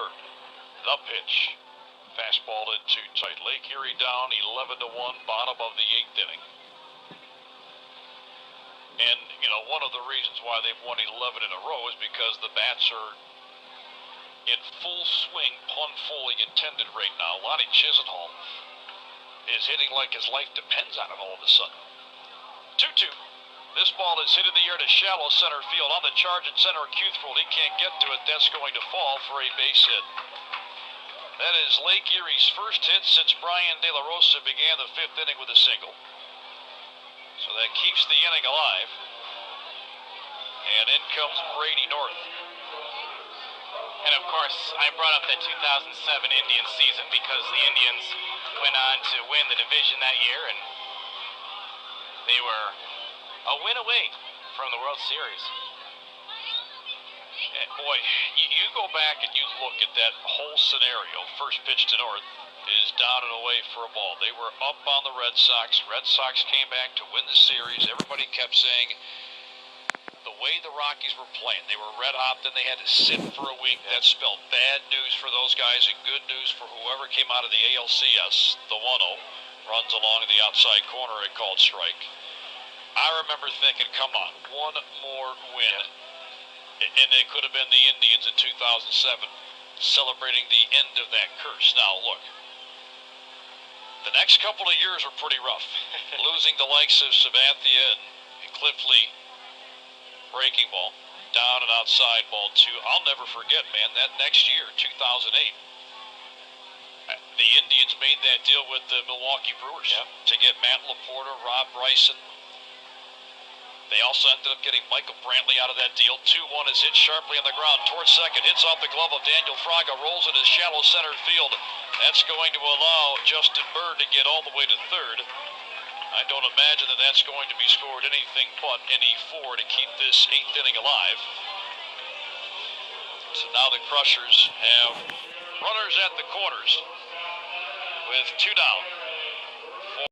Byrd. The pitch. Fastball in too tight. Lake Erie down 11-1, bottom of the 8th inning. And, you know, one of the reasons why they've won 11 in a row is because the bats are in full swing, pun fully intended right now. Lonnie Chisenhall is hitting like his life depends on it all of a sudden. 2-2. This ball is hit in the air to shallow center field. On the charge at center, Cuthfeld. He can't get to it. That's going to fall for a base hit. That is Lake Erie's first hit since Brian De La Rosa began the 5th inning with a single. So that keeps the inning alive. And in comes Brady North. And of course, I brought up that 2007 Indians season because the Indians went on to win the division that year, and they were a win away from the World Series. And boy, you go back and you look at that whole scenario. First pitch to North is down and away for a ball. They were up on the Red Sox. Red Sox came back to win the series. Everybody kept saying the way the Rockies were playing, they were red hot, then they had to sit for a week. That spelled bad news for those guys and good news for whoever came out of the ALCS. The 1-0 runs along in the outside corner, a called strike. I remember thinking, come on, one more win. And it could have been the Indians in 2007 celebrating the end of that curse. Now, look, the next couple of years were pretty rough. Losing the likes of Sabathia and Cliff Lee. Breaking ball, down and outside ball 2. I'll never forget, man, that next year, 2008. The Indians made that deal with the Milwaukee Brewers to get Matt Laporta, Rob Bryson. They also ended up getting Michael Brantley out of that deal. 2-1 is hit sharply on the ground towards second. Hits off the glove of Daniel Fraga. Rolls into shallow center field. That's going to allow Justin Byrd to get all the way to third. I don't imagine that that's going to be scored anything but an E4 to keep this 8th inning alive. So now the Crushers have runners at the corners with 2 down.